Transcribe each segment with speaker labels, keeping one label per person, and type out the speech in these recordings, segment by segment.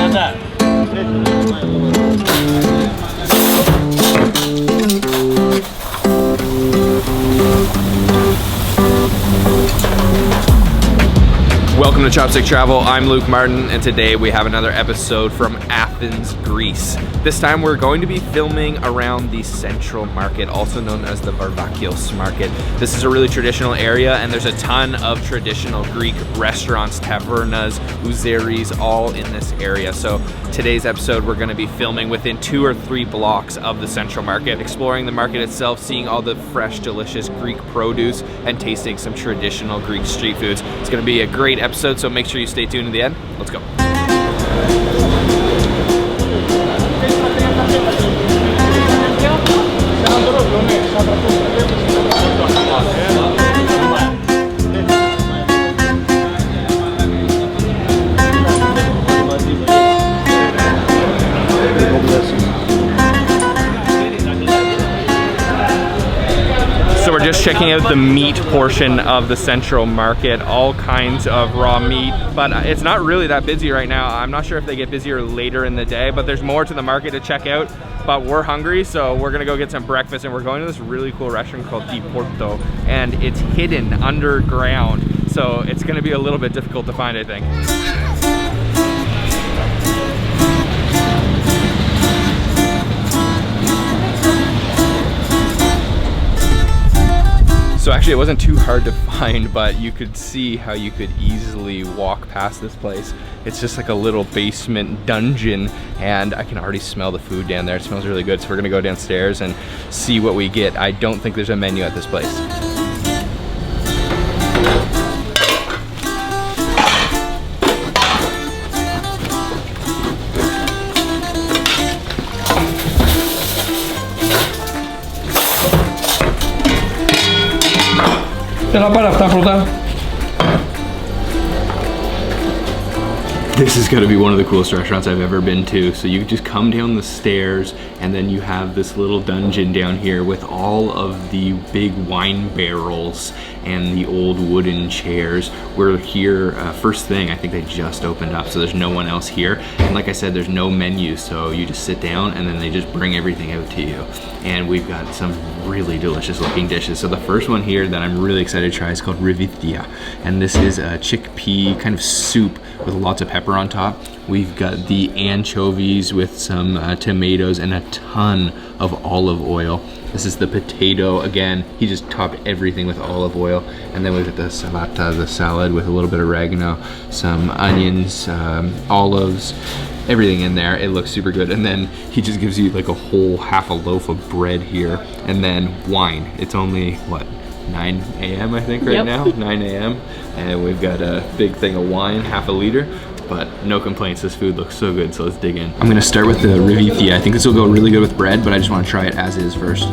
Speaker 1: Welcome to Chopstick Travel. I'm Luke Martin, and today we have another episode from Athens, Greece. This time we're going to be filming around the Central Market, also known as the Varvakios Market. This is a really traditional area, and there's a ton of traditional Greek restaurants, tavernas, ouzeris, all in this area. So today's episode, we're going to be filming within 2 or 3 blocks of the Central Market, exploring the market itself, seeing all the fresh, delicious Greek produce, and tasting some traditional Greek street foods. It's going to be a great episode, so make sure you stay tuned to the end. Let's go. So we're just checking out the meat portion of the Central Market, all kinds of raw meat, but it's not really that busy right now. I'm not sure if they get busier later in the day, but there's more to the market to check out. But we're hungry, so we're gonna go get some breakfast, and we're going to this really cool restaurant called Diporto, and it's hidden underground, so it's gonna be a little bit difficult to find, I think. So actually it wasn't too hard to find, but you could see how you could easily walk past this place. It's just like a little basement dungeon, and I can already smell the food down there. It smells really good, so we're gonna go downstairs and see what we get. I don't think there's a menu at this place. This is gonna be one of the coolest restaurants I've ever been to. So you just come down the stairs, and then you have this little dungeon down here with all of the big wine barrels and the old wooden chairs. We're here first thing. I think they just opened up, so there's no one else here. And like I said, there's no menu, so you just sit down and then they just bring everything out to you. And we've got some really delicious looking dishes. So the first one here that I'm really excited to try is called Varvakios, and this is a chickpea kind of soup with lots of pepper on top. We've got the anchovies with some tomatoes and a ton of olive oil. This is the potato. Again, he just topped everything with olive oil. And then we've got the salata, the salad with a little bit of oregano, some onions, olives, everything in there. It looks super good. And then he just gives you like a whole half a loaf of bread here, and then wine. It's only, what, 9 a.m. I think right now, 9 a.m. And we've got a big thing of wine, half a liter. But no complaints, this food looks so good, so let's dig in. I'm gonna start with the Varvakios. I think this will go really good with bread, but I just wanna try it as is first.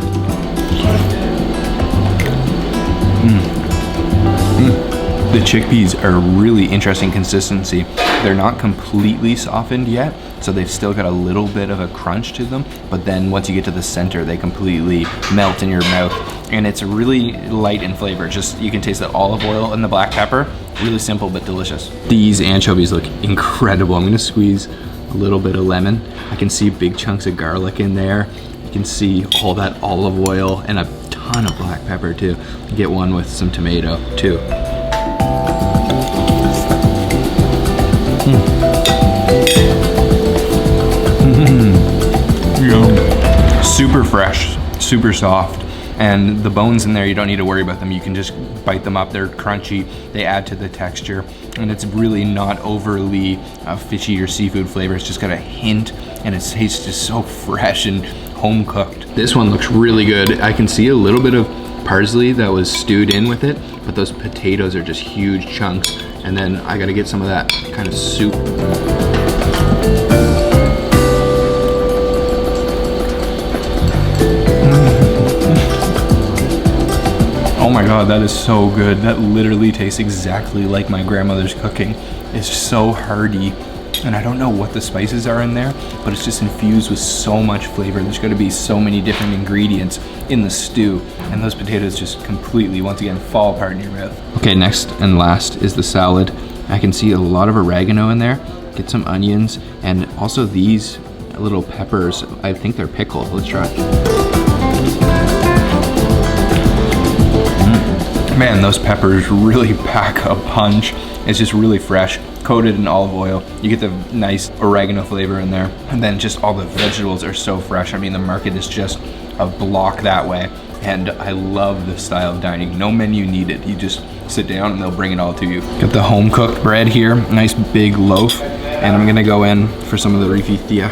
Speaker 1: The chickpeas are really interesting consistency. They're not completely softened yet, so they've still got a little bit of a crunch to them, but then once you get to the center, they completely melt in your mouth, and it's really light in flavor. Just, you can taste the olive oil and the black pepper. Really simple but delicious. These anchovies look incredible. I'm gonna squeeze a little bit of lemon. I can see big chunks of garlic in there. You can see all that olive oil and a ton of black pepper too. Get one with some tomato too. Yum. Super fresh, super soft. And the bones in there, you don't need to worry about them. You can just bite them up. They're crunchy. They add to the texture. And it's really not overly fishy or seafood flavor. It's just got a hint, and it tastes just so fresh and home cooked. This one looks really good. I can see a little bit of parsley that was stewed in with it, but those potatoes are just huge chunks. And then I gotta get some of that kind of soup. Oh my God, that is so good. That literally tastes exactly like my grandmother's cooking. It's so hearty, and I don't know what the spices are in there, but it's just infused with so much flavor. There's gonna be so many different ingredients in the stew, and those potatoes just completely, once again, fall apart in your mouth. Okay, next and last is the salad. I can see a lot of oregano in there. Get some onions, and also these little peppers. I think they're pickled. Let's try. Man, those peppers really pack a punch. It's just really fresh, coated in olive oil. You get the nice oregano flavor in there. And then just all the vegetables are so fresh. I mean, the market is just a block that way. And I love this style of dining. No menu needed. You just sit down and they'll bring it all to you. Got the home cooked bread here, nice big loaf. And I'm gonna go in for some of the rifitya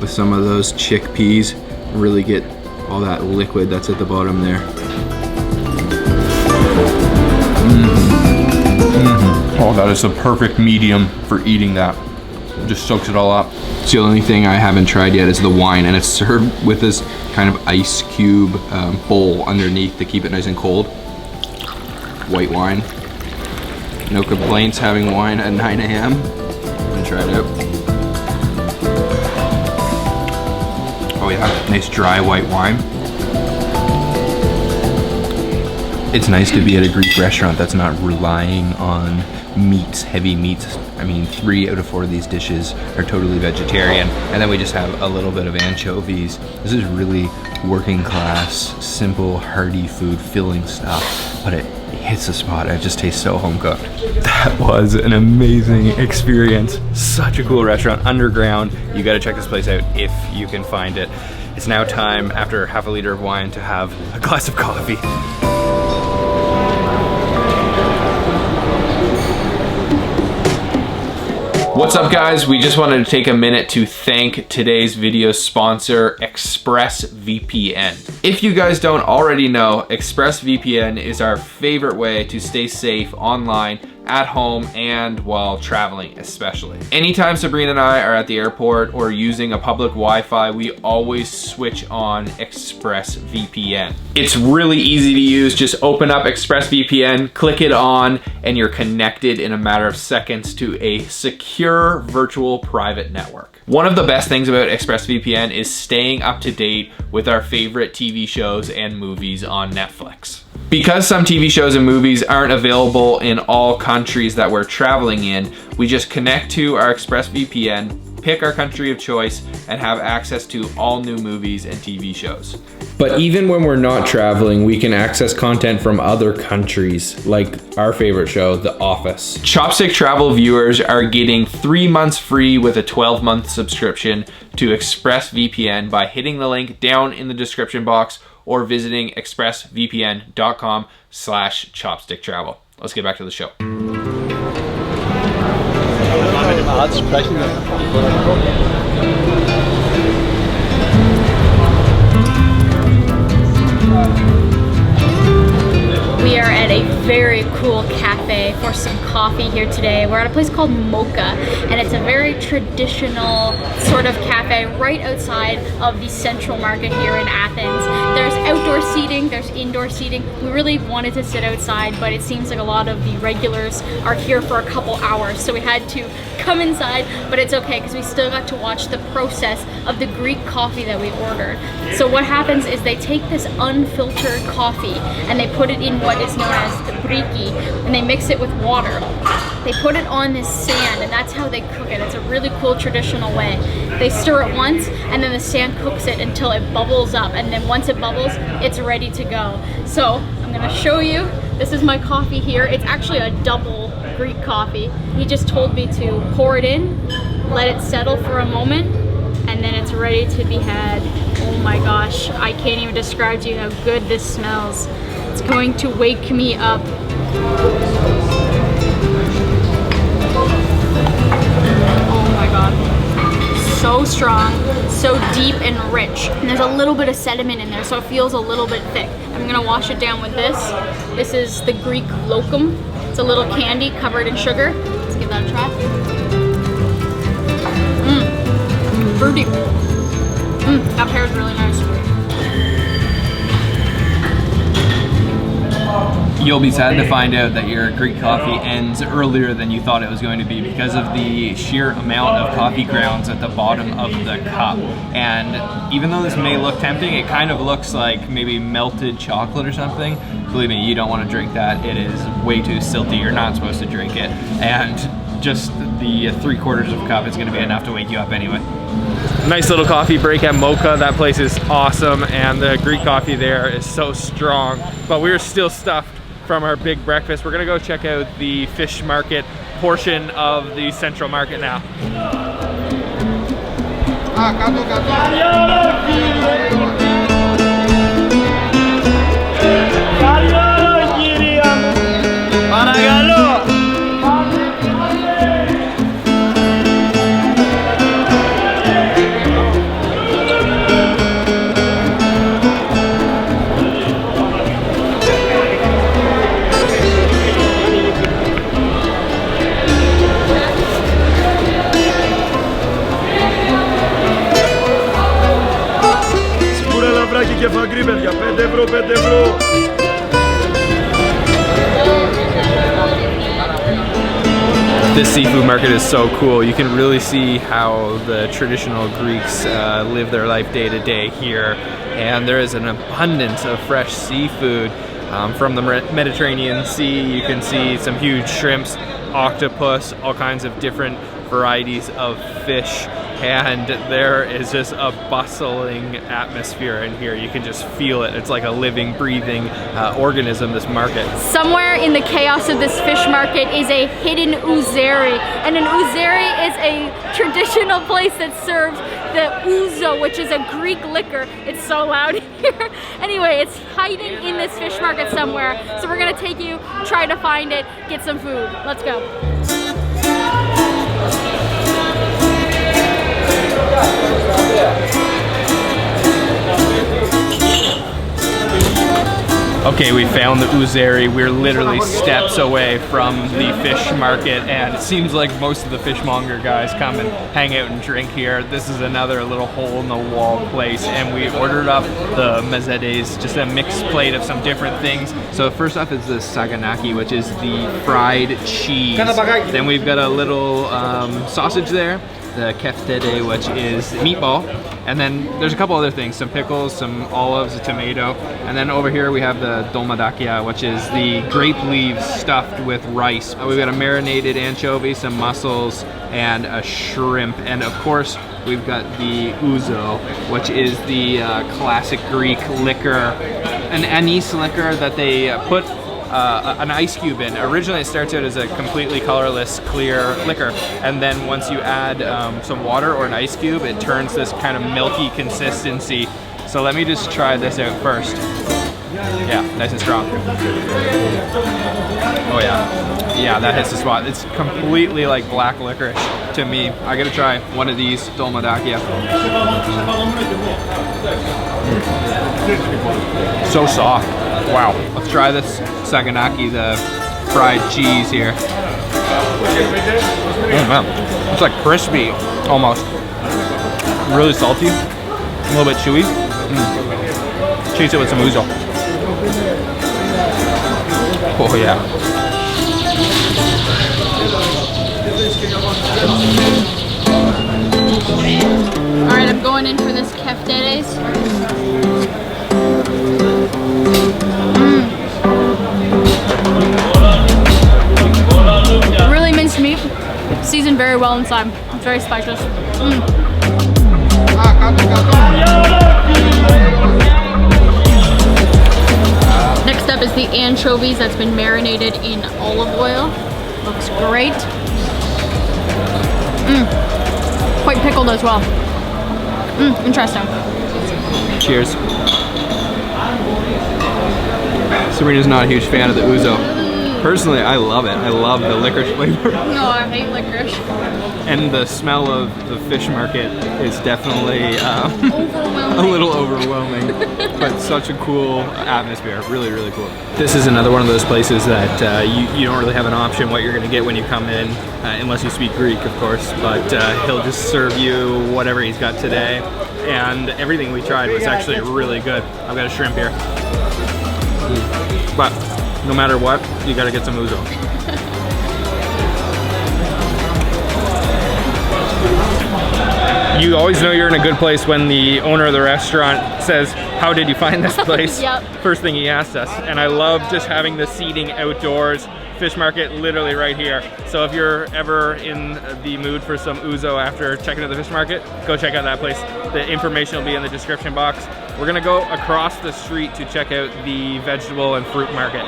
Speaker 1: with some of those chickpeas. Really get all that liquid that's at the bottom there. Oh, that is the perfect medium for eating that. It just soaks it all up. So the only thing I haven't tried yet is the wine, and it's served with this kind of ice cube bowl underneath to keep it nice and cold. White wine. No complaints having wine at 9 a.m. I'm gonna try it out. Oh yeah, nice dry white wine. It's nice to be at a Greek restaurant that's not relying on meats, heavy meats. I mean, 3 out of 4 of these dishes are totally vegetarian. And then we just have a little bit of anchovies. This is really working class, simple, hearty food, filling stuff, but it hits the spot. It just tastes so home cooked. That was an amazing experience. Such a cool restaurant, underground. You gotta check this place out if you can find it. It's now time, after half a liter of wine, to have a glass of coffee. What's up, guys? We just wanted to take a minute to thank today's video sponsor, ExpressVPN. If you guys don't already know, ExpressVPN is our favorite way to stay safe online, at home, and while traveling especially. Anytime Sabrina and I are at the airport or using a public Wi-Fi, we always switch on ExpressVPN. It's really easy to use. Just open up ExpressVPN, click it on, and you're connected in a matter of seconds to a secure virtual private network. One of the best things about ExpressVPN is staying up to date with our favorite TV shows and movies on Netflix. Because some TV shows and movies aren't available in all countries that we're traveling in, we just connect to our ExpressVPN, pick our country of choice, and have access to all new movies and TV shows. But even when we're not traveling, we can access content from other countries, like our favorite show, The Office. Chopstick Travel viewers are getting 3 months free with a 12-month subscription to ExpressVPN by hitting the link down in the description box or visiting expressvpn.com/chopsticktravel. Let's get back to the show.
Speaker 2: We are at a very cool cafe for some coffee here today. We're at a place called Mokka, and it's a very traditional sort of cafe right outside of the Central Market here in Athens. There's outdoor seating, there's indoor seating. We really wanted to sit outside, but it seems like a lot of the regulars are here for a couple hours, so we had to come inside, but it's okay because we still got to watch the process of the Greek coffee that we ordered. So what happens is they take this unfiltered coffee and they put it in what is known as the briki, and they mix it with water. They put it on this sand, and that's how they cook it. It's a really cool traditional way. They stir it once, and then the sand cooks it until it bubbles up, and then once it bubbles, it's ready to go. So I'm gonna show you. This is my coffee here. It's actually a double Greek coffee. He just told me to pour it in, let it settle for a moment, and then it's ready to be had. Oh my gosh, I can't even describe to you how good this smells. It's going to wake me up. Oh my god. So strong, so deep and rich. And there's a little bit of sediment in there, so it feels a little bit thick. I'm gonna wash it down with this. This is the Greek loukoum. It's a little candy covered in sugar. Let's give that a try. Fruity. That pairs really nice.
Speaker 1: You'll be sad to find out that your Greek coffee ends earlier than you thought it was going to be because of the sheer amount of coffee grounds at the bottom of the cup. And even though this may look tempting, it kind of looks like maybe melted chocolate or something. Believe me, you don't want to drink that. It is way too silty. You're not supposed to drink it. And just the 3/4 of a cup is going to be enough to wake you up anyway. Nice little coffee break at Mokka. That place is awesome, and the Greek coffee there is so strong. But we're still stuffed from our big breakfast. We're gonna go check out the fish market portion of the Central Market now.
Speaker 3: Και φαγκρί, παιδιά, 5 ευρώ, 5 ευρώ.
Speaker 1: This seafood market is so cool. You can really see how the traditional Greeks live their life day to day here. And there is an abundance of fresh seafood from the Mediterranean Sea. You can see some huge shrimps, octopus, all kinds of different varieties of fish. And there is just a bustling atmosphere in here. You can just feel it. It's like a living, breathing organism, this market.
Speaker 2: Somewhere in the chaos of this fish market is a hidden Ouzeri. And an Ouzeri is a traditional place that serves the ouzo, which is a Greek liquor. It's so loud here. Anyway, it's hiding in this fish market somewhere. So we're gonna take you, try to find it, get some food. Let's go.
Speaker 1: Okay, we found the Ouzeri. We're literally steps away from the fish market, and it seems like most of the fishmonger guys come and hang out and drink here. This is another little hole-in-the-wall place, and we ordered up the Mezedes, just a mixed plate of some different things. So first off is the saganaki, which is the fried cheese. Then we've got a little sausage there, the keftede, which is meatball. And then there's a couple other things, some pickles, some olives, a tomato. And then over here we have the dolmadakia, which is the grape leaves stuffed with rice. We've got a marinated anchovy, some mussels, and a shrimp. And of course, we've got the ouzo, which is the classic Greek liquor, an anise liquor that they put an ice cube in. Originally it starts out as a completely colorless clear liquor, and then once you add some water or an ice cube, it turns this kind of milky consistency. So let me just try this out first. Yeah, nice and strong. Oh yeah, yeah, that hits the spot. It's completely like black licorice to me. I gotta try one of these dolmadakia. So soft. Wow. Let's try this saganaki, the fried cheese here. Oh man, it's like crispy almost. Really salty, a little bit chewy. Chase it with some ouzo. Oh yeah.
Speaker 2: All right, I'm going in for this keftedes. Really minced meat, seasoned very well inside. It's very spices. Next up is the anchovies that's been marinated in olive oil. Looks great. Quite pickled as well. Interesting.
Speaker 1: Cheers. Serena's not a huge fan of the ouzo. Personally, I love it. I love the licorice flavor.
Speaker 2: No, I hate licorice.
Speaker 1: And the smell of the fish market is definitely a little overwhelming, but such a cool atmosphere. Really, really cool. This is another one of those places that you don't really have an option what you're going to get when you come in, unless you speak Greek, of course, but he'll just serve you whatever he's got today. And everything we tried was actually really good. I've got a shrimp here. But no matter what, you gotta get some ouzo. You always know you're in a good place when the owner of the restaurant says, "How did you find this place?"
Speaker 2: Yep.
Speaker 1: First thing he asked us. And I love just having the seating outdoors. Fish market literally right here. So if you're ever in the mood for some ouzo after checking out the fish market, go check out that place. The information will be in the description box. We're gonna go across the street to check out the vegetable and fruit market.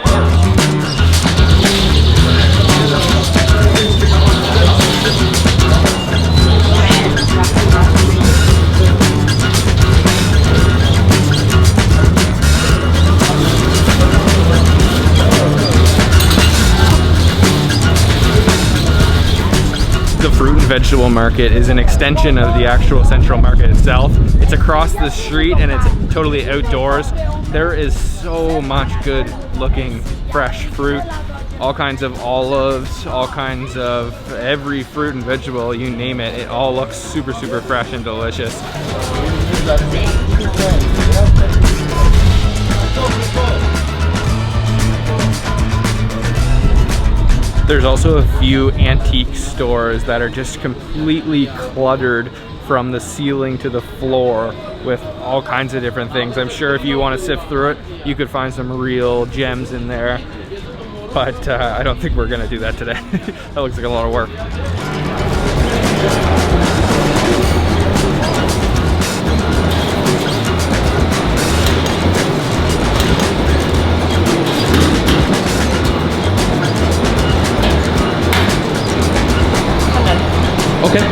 Speaker 1: The fruit and vegetable market is an extension of the actual Central Market itself. It's across the street and it's totally outdoors. There is so much good looking fresh fruit, all kinds of olives, all kinds of every fruit and vegetable, you name it. It all looks super, super fresh and delicious. There's also a few antique stores that are just completely cluttered from the ceiling to the floor with all kinds of different things. I'm sure if you want to sift through it, you could find some real gems in there. But I don't think we're gonna do that today. That looks like a lot of work. Okay.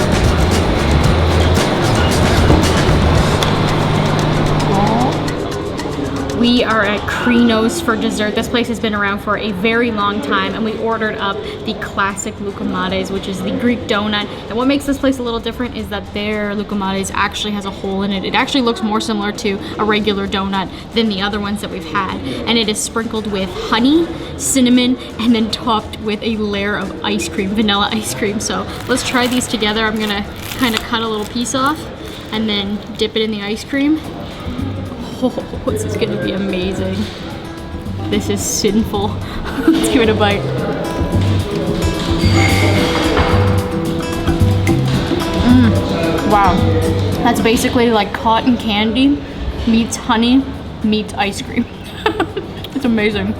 Speaker 2: We are at Krinos for dessert. This place has been around for a very long time, and we ordered up the classic loukoumades, which is the Greek donut. And what makes this place a little different is that their loukoumades actually has a hole in it. It actually looks more similar to a regular donut than the other ones that we've had. And it is sprinkled with honey, cinnamon, and then topped with a layer of ice cream, vanilla ice cream. So let's try these together. I'm gonna kind of cut a little piece off and then dip it in the ice cream. Oh, this is gonna be amazing. This is sinful. Let's give it a bite. Wow. That's basically like cotton candy meets honey meets ice cream. It's amazing.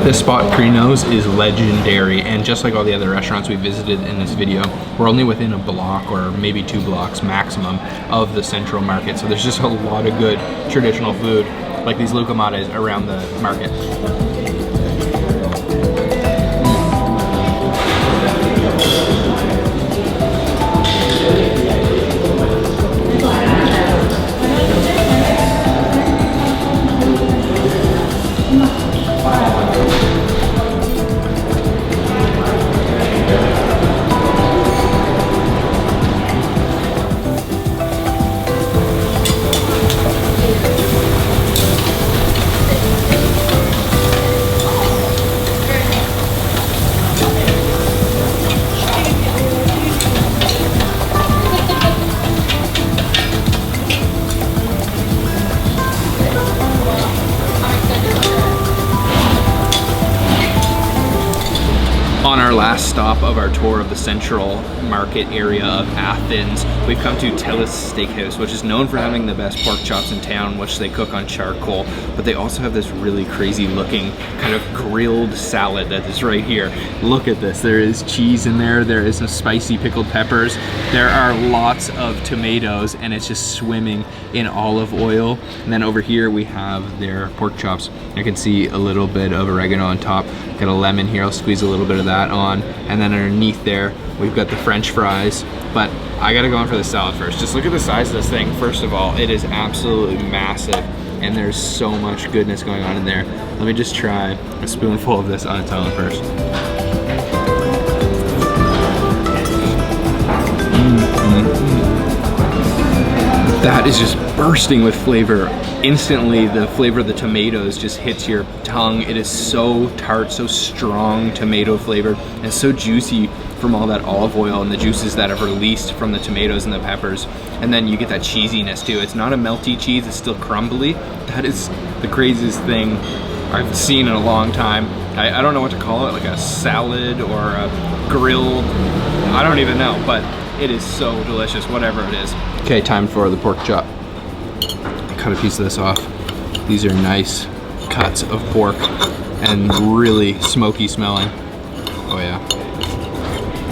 Speaker 1: This spot, Krinos, is legendary, and just like all the other restaurants we visited in this video, we're only within a block or maybe 2 blocks maximum of the Central Market. So there's just a lot of good traditional food like these loukoumades around the market. On our last stop of our tour of the Central Market area of Athens, we've come to Telis Steakhouse, which is known for having the best pork chops in town, which they cook on charcoal, but they also have this really crazy looking kind of grilled salad that is right here. Look at this, there is cheese in there, there is some spicy pickled peppers, there are lots of tomatoes, and it's just swimming in olive oil. And then over here we have their pork chops. You can see a little bit of oregano on top. Got a lemon here, I'll squeeze a little bit of that on. And then underneath there, we've got the French fries. But I gotta go in for the salad first. Just look at the size of this thing. First of all, it is absolutely massive, and there's so much goodness going on in there. Let me just try a spoonful of this on its own first. That is just bursting with flavor. Instantly, the flavor of the tomatoes just hits your tongue. It is so tart, so strong tomato flavor, and so juicy from all that olive oil and the juices that have released from the tomatoes and the peppers. And then you get that cheesiness too. It's not a melty cheese, it's still crumbly. That is the craziest thing I've seen in a long time. I don't know what to call it, like a salad or a grilled, I don't even know, but it is so delicious, whatever it is. Okay, time for the pork chop. Cut a piece of this off. These are nice cuts of pork and really smoky smelling. Oh yeah.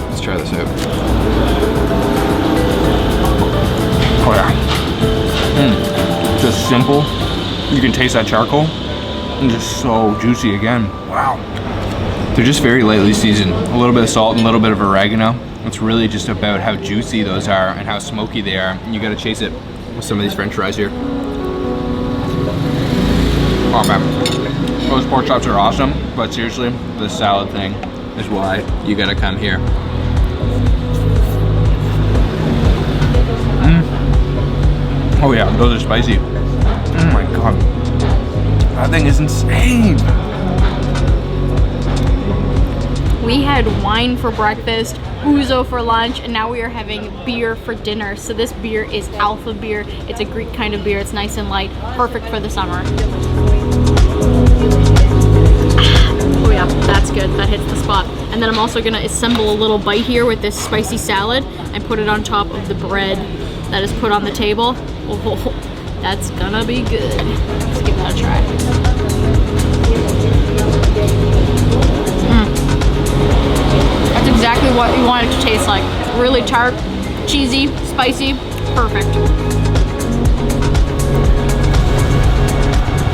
Speaker 1: Let's try this out. Oh yeah. Just simple. You can taste that charcoal. And just so juicy again. Wow. They're just very lightly seasoned. A little bit of salt and a little bit of oregano. It's really just about how juicy those are and how smoky they are. And you gotta chase it with some of these French fries here. Oh man, those pork chops are awesome, but seriously, the salad thing is why you gotta come here. Oh yeah, those are spicy. Oh my god, that thing is insane.
Speaker 2: We had wine for breakfast, ouzo for lunch, and now we are having beer for dinner. So this beer is Alpha beer. It's a Greek kind of beer. It's nice and light, perfect for the summer. Oh yeah, that's good. That hits the spot. And then I'm also gonna assemble a little bite here with this spicy salad and put it on top of the bread that is put on the table. Oh, that's gonna be good. Let's give that a try. That's exactly what you want it to taste like. Really tart, cheesy, spicy, perfect.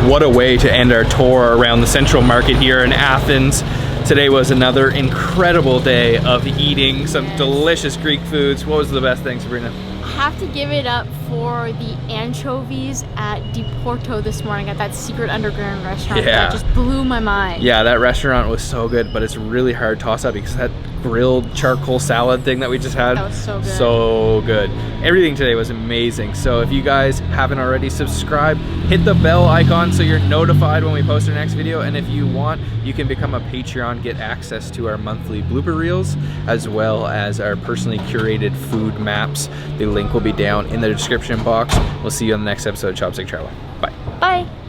Speaker 1: What a way to end our tour around the Central Market here in Athens. Today was another incredible day of eating some delicious Greek foods. What was the best thing, Sabrina?
Speaker 2: I have to give it up for the anchovies at Diporto this morning at that secret underground restaurant.
Speaker 1: Yeah.
Speaker 2: That just blew my mind.
Speaker 1: Yeah, that restaurant was so good, but it's really hard toss up because that grilled charcoal salad thing that we just had.
Speaker 2: That was so good.
Speaker 1: So good. Everything today was amazing. So if you guys haven't already subscribed, hit the bell icon so you're notified when we post our next video. And if you want, you can become a Patreon, get access to our monthly blooper reels, as well as our personally curated food maps. The link will be down in the description box. We'll see you on the next episode of Chopstick Travel. Bye.
Speaker 2: Bye.